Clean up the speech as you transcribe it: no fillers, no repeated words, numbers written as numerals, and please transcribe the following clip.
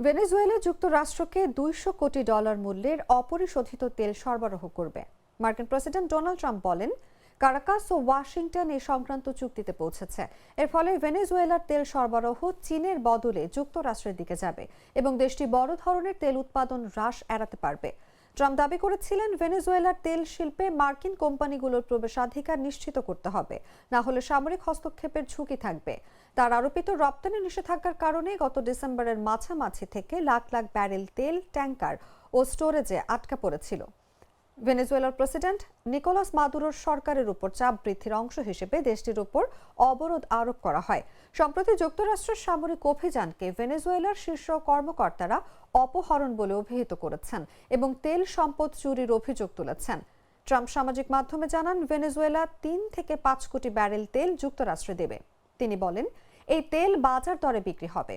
Venezuela যুক্তরাষ্ট্রকে $200 কোটি মূল্যের অপরিশোধিত তেল সরবরাহ করবে। মার্কিন প্রেসিডেন্ট ডোনাল্ড ট্রাম্প বলেন, কারাকাস ও ওয়াশিংটন এই সংক্রান্ত চুক্তিতে পৌঁছেছে। এর ফলে ভেনেজুয়েলার তেল সরবরাহ চীনের বদলে যুক্তরাষ্ট্রের দিকে যাবে এবং দেশটি বড় ধরনের তেল উৎপাদন হ্রাস এড়াতে পারবে। ট্রাম্প দাবি করেছিলেন, ভেনেজুয়েলার তেল শিল্পে মার্কিন কোম্পানিগুলোর প্রবেশাধিকার নিশ্চিত করতে হবে, না হলে সামরিক হস্তক্ষেপের ঝুঁকি থাকবে। তার আরোপিত রপ্তানি নিষেধাজ্ঞার কারণে গত ডিসেম্বরের মাঝামাঝি থেকে লাখ লাখ ব্যারেল তেল ট্যাঙ্কার ও স্টোরেজে আটকা পড়েছিল। ভেনেজুয়েলার প্রেসিডেন্ট নিকোলাস মাদুরোর সরকারের উপর চাপ বৃদ্ধির অংশ হিসেবে দেশটির উপর অবরোধ আরোপ করা হয়। সম্প্রতি যুক্তরাষ্ট্রের সামরিক অভিযানকে ভেনেজুয়েলার শীর্ষ কর্মকর্তারা অপহরণ বলে অভিহিত করেছেন এবং তেল সম্পদ চুরির অভিযোগ তুলেছেন। ট্রাম্প সামাজিক মাধ্যমে জানান, ভেনেজুয়েলা 3 থেকে 5 কোটি ব্যারেল তেল যুক্তরাষ্ট্রে দেবে। তিনি বলেন, এই তেল বাজার দরে বিক্রি হবে।